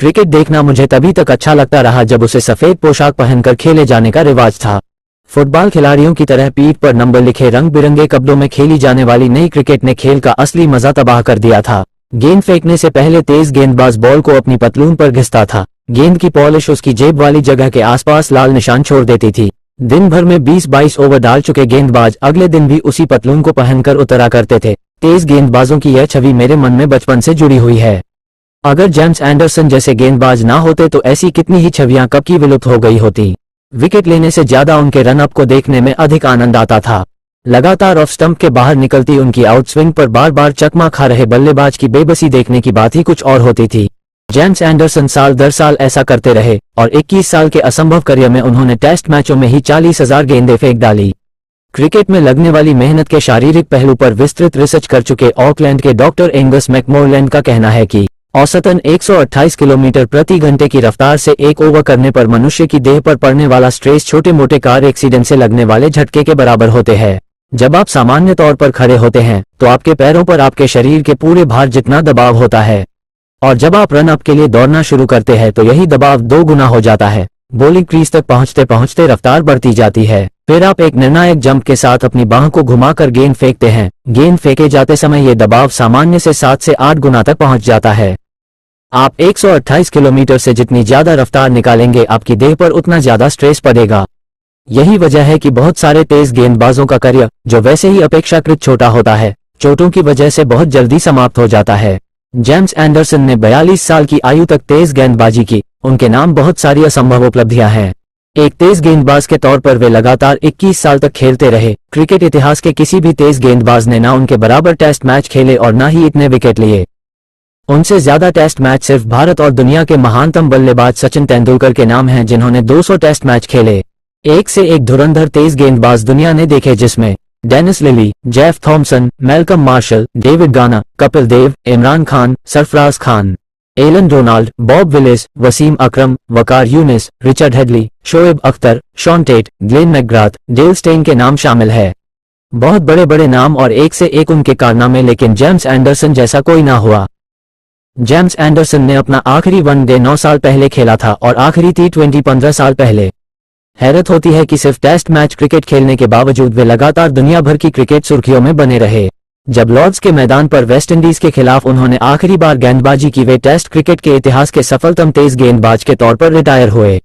Cricket देखना मुझे तभी तक अच्छा लगता रहा जब उसे सफेद पोशाक पहनकर खेले जाने का रिवाज था। फुटबॉल खिलाड़ियों की तरह पीठ पर नंबर लिखे रंग बिरंगे कपड़ों में खेली जाने वाली नई क्रिकेट ने खेल का असली मजा तबाह कर दिया था। गेंद फेंकने से पहले तेज गेंदबाज बॉल को अपनी पतलून पर घिसता था। गेंद की पॉलिश उसकी जेब वाली जगह के आसपास लाल निशान छोड़ देती थी। दिन भर में 20-22 ओवर डाल चुके गेंदबाज अगले दिन भी उसी पतलून को पहनकर उतरा करते थे। तेज गेंदबाजों की यह छवि मेरे मन में बचपन से जुड़ी हुई है। अगर जेम्स एंडरसन जैसे गेंदबाज ना होते तो ऐसी कितनी ही छवियां कब की विलुप्त हो गई होती। विकेट लेने से ज्यादा उनके रन अप को देखने में अधिक आनंद आता था। लगातार ऑफ स्टंप के बाहर निकलती उनकी आउटस्विंग पर बार बार चकमा खा रहे बल्लेबाज की बेबसी देखने की बात ही कुछ और होती थी। जेम्स एंडरसन साल दर साल ऐसा करते रहे और 21 साल के असंभव करियर में उन्होंने टेस्ट मैचों में ही 40,000 गेंदें फेंक डाली। क्रिकेट में लगने वाली मेहनत के शारीरिक पहलू पर विस्तृत रिसर्च कर चुके ऑकलैंड के डॉक्टर एंगस मैकमोरलैंड का कहना है कि औसतन 128 किलोमीटर प्रति घंटे की रफ्तार से एक ओवर करने पर मनुष्य की देह पर पड़ने वाला स्ट्रेस छोटे मोटे कार एक्सीडेंट से लगने वाले झटके के बराबर होते हैं। जब आप सामान्य तौर पर खड़े होते हैं तो आपके पैरों पर आपके शरीर के पूरे भार जितना दबाव होता है, और जब आप रन अप के लिए दौड़ना शुरू करते हैं तो यही दबाव 2 गुना हो जाता है। बॉलिंग क्रीज तक पहुंचते पहुंचते रफ्तार बढ़ती जाती है। फिर आप एक निर्णायक जंप के साथ अपनी बाह को घुमाकर गेंद फेंकते हैं। गेंद फेंके जाते समय ये दबाव सामान्य से 7 से 8 गुना तक पहुंच जाता है। आप 128 किलोमीटर से जितनी ज्यादा रफ्तार निकालेंगे आपकी देह पर उतना ज्यादा स्ट्रेस पड़ेगा। यही वजह है कि बहुत सारे तेज गेंदबाजों का करियर, जो वैसे ही अपेक्षाकृत छोटा होता है, चोटों की वजह से बहुत जल्दी समाप्त हो जाता है। जेम्स एंडरसन ने 42 साल की आयु तक तेज गेंदबाजी की। उनके नाम बहुत सारी असंभव उपलब्धियां हैं। एक तेज गेंदबाज के तौर पर वे लगातार 21 साल तक खेलते रहे। क्रिकेट इतिहास के किसी भी तेज गेंदबाज ने ना उनके बराबर टेस्ट मैच खेले और ना ही इतने विकेट लिए। उनसे ज्यादा टेस्ट मैच सिर्फ भारत और दुनिया के महानतम बल्लेबाज सचिन तेंदुलकर के नाम हैं, जिन्होंने 200 टेस्ट मैच खेले। एक से एक धुरंधर तेज गेंदबाज दुनिया ने देखे, जिसमें Dennis Lillee, Jeff Thomson, Malcolm Marshall, David गाना, Kapil Dev, Imran Khan, Sarfaraz Khan, Allan Donald, Bob Willis, Wasim Akram, Waqar Younis, Richard Hadlee, Shoaib Akhtar, Shaun Tait, Glenn McGrath, Dale Steyn के नाम शामिल है। बहुत बड़े बड़े नाम और एक से एक उनके कारनामे, लेकिन जेम्स एंडरसन जैसा कोई ना हुआ। जेम्स एंडरसन ने अपना आखिरी वनडे 9 साल पहले खेला था और आखिरी T20 15 साल पहले। हैरत होती है कि सिर्फ टेस्ट मैच क्रिकेट खेलने के बावजूद वे लगातार दुनिया भर की क्रिकेट सुर्खियों में बने रहे। जब लॉर्ड्स के मैदान पर वेस्टइंडीज के खिलाफ उन्होंने आखिरी बार गेंदबाजी की, वे टेस्ट क्रिकेट के इतिहास के सफलतम तेज गेंदबाज के तौर पर रिटायर हुए।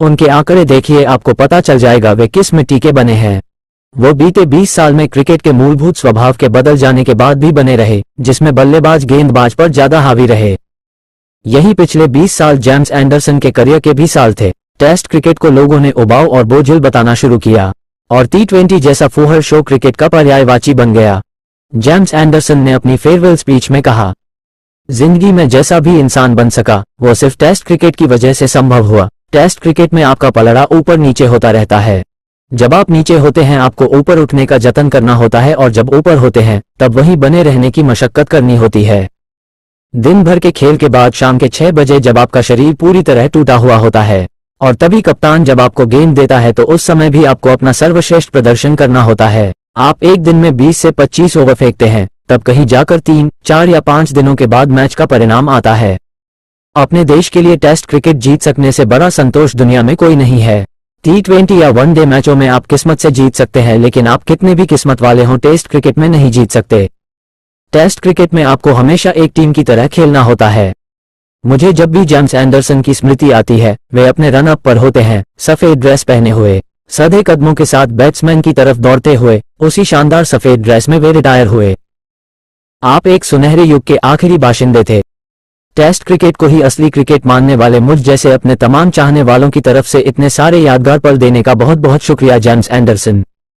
उनके आंकड़े देखिए, आपको पता चल जाएगा वे किस मिट्टी के बने हैं। वो बीते 20 साल में क्रिकेट के मूलभूत स्वभाव के बदल जाने के बाद भी बने रहे, जिसमें बल्लेबाज गेंदबाज पर ज्यादा हावी रहे। यही पिछले 20 साल जेम्स एंडरसन के करियर के भी साल थे। टेस्ट क्रिकेट को लोगों ने उबाऊ और बोझिल बताना शुरू किया और T20 जैसा फूहड़ शो क्रिकेट का पर्यायवाची बन गया। जेम्स एंडरसन ने अपनी फेयरवेल स्पीच में कहा, जिंदगी में जैसा भी इंसान बन सका वो सिर्फ टेस्ट क्रिकेट की वजह से संभव हुआ। टेस्ट क्रिकेट में आपका पलड़ा ऊपर नीचे होता रहता है। जब आप नीचे होते हैं आपको ऊपर उठने का जतन करना होता है, और जब ऊपर होते हैं तब वहीं बने रहने की मशक्कत करनी होती है। दिन भर के खेल के बाद शाम के 6 बजे जब आपका शरीर पूरी तरह टूटा हुआ होता है और तभी कप्तान जब आपको गेंद देता है तो उस समय भी आपको अपना सर्वश्रेष्ठ प्रदर्शन करना होता है। आप एक दिन में 20 से 25 ओवर फेंकते हैं, तब कहीं जाकर 3, 4 या 5 दिनों के बाद मैच का परिणाम आता है। अपने देश के लिए टेस्ट क्रिकेट जीत सकने से बड़ा संतोष दुनिया में कोई नहीं है। T20 या वनडे मैचों में आप किस्मत से जीत सकते हैं, लेकिन आप कितने भी किस्मत वाले हों टेस्ट क्रिकेट में नहीं जीत सकते। टेस्ट क्रिकेट में आपको हमेशा एक टीम की तरह खेलना होता है। मुझे जब भी जेम्स एंडरसन की स्मृति आती है, वे अपने रन अप पर होते हैं, सफेद ड्रेस पहने हुए, सधे कदमों के साथ बैट्समैन की तरफ दौड़ते हुए। उसी शानदार सफेद ड्रेस में वे रिटायर हुए। आप एक सुनहरे युग के आखिरी बाशिंदे थे। टेस्ट क्रिकेट को ही असली क्रिकेट मानने वाले मुझ जैसे अपने तमाम चाहने वालों की तरफ से इतने सारे यादगार पल देने का बहुत बहुत शुक्रिया जेम्स एंडरसन।